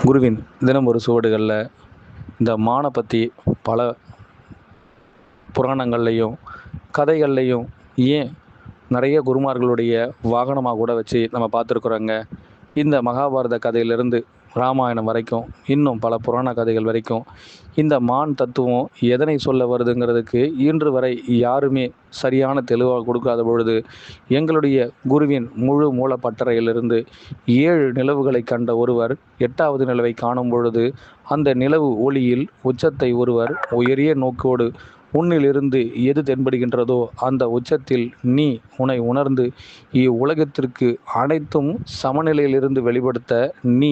குருவின் தினம் ஒரு சுவடுகளில் இந்த மானை பற்றி பல புராணங்கள்லையும் கதைகள்லையும் ஏன் நிறைய குருமார்களுடைய வாகனமாக கூட வச்சு நம்ம பார்த்துருக்குறோங்க. இந்த மகாபாரத கதையிலிருந்து ராமாயணம் வரைக்கும் இன்னும் பல புராண கதைகள் வரைக்கும் இந்த மான் தத்துவம் எதனை சொல்ல வருதுங்கிறதுக்கு இன்று வரை யாருமே சரியான தெளிவாக கொடுக்காத பொழுது எங்களுடைய குருவின் முழு மூலப்பட்டறையிலிருந்து 7 நிலவுகளை கண்ட ஒருவர் 8வது நிலவை காணும் பொழுது அந்த நிலவு ஒளியில் உச்சத்தை ஒருவர் உயரிய நோக்கோடு உன்னிலிருந்து எது தென்படுகின்றதோ அந்த உச்சத்தில் நீ உன்னை உணர்ந்து இவ்வுலகத்திற்கு அனைத்தும் சமநிலையிலிருந்து வெளிப்படுத்த நீ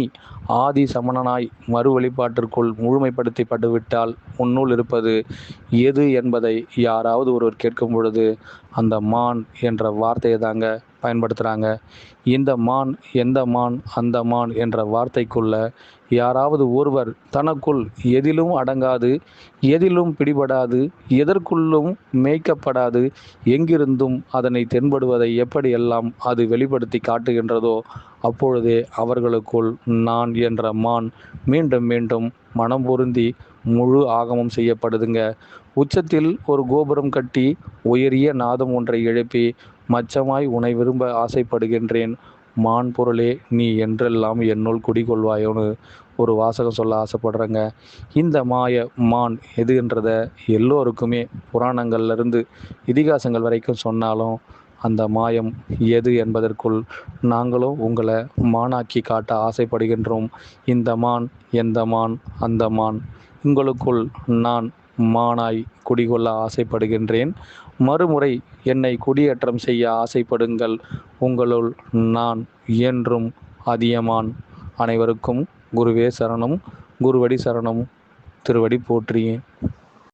ஆதி சமணனாய் மறு வழிபாட்டிற்குள் முழுமைப்படுத்தப்பட்டுவிட்டால் உன்னுள் இருப்பது எது என்பதை யாராவது ஒருவர் கேட்கும் பொழுது அந்த மான் என்ற வார்த்தையை தாங்க பயன்படுத்துகிறாங்க. இந்த மான் எந்த மான் அந்த மான் என்ற வார்த்தைக்குள்ள யாராவது ஒருவர் தனக்குள் எதிலும் அடங்காது, எதிலும் பிடிபடாது, எதற்குள்ளும் மேய்க்கப்படாது, எங்கிருந்தும் அதனை தென்படுவதை எப்படியெல்லாம் அது வெளிப்படுத்தி காட்டுகின்றதோ அப்பொழுதே அவர்களுக்குள் நான் என்ற மான் மீண்டும் மீண்டும் மனம் பொருந்தி முழு ஆகமம் செய்யப்படுதுங்க. உச்சத்தில் ஒரு கோபுரம் கட்டி உயரிய நாதம் ஒன்றை எழுப்பி மச்சமாய் உன்னை விரும்ப ஆசைப்படுகின்றேன், மான் பொருளே நீ என்றெல்லாம் என்னுள் குடிகொள்வாயோன்னு ஒரு வாசகம் சொல்ல ஆசைப்படுறேங்க. இந்த மாய மான் எதுன்றத எல்லோருக்குமே புராணங்கள்லேருந்து இதிகாசங்கள் வரைக்கும் சொன்னாலும் அந்த மாயம் எது என்பதற்குள் நாங்களும் உங்களை மானாக்கி காட்ட ஆசைப்படுகின்றோம். இந்த மான் எந்த மான் அந்த மான், உங்களுக்குள் நான் மானாய் குடிகொள்ள ஆசைப்படுகின்றேன். மறுமுறை என்னை குடியேற்றம் செய்ய ஆசைப்படுங்கள். உங்களுள் நான் என்றும் அதியமான். அனைவருக்கும் குருவே சரணம், குருவடி சரணம், திருவடி போற்றி.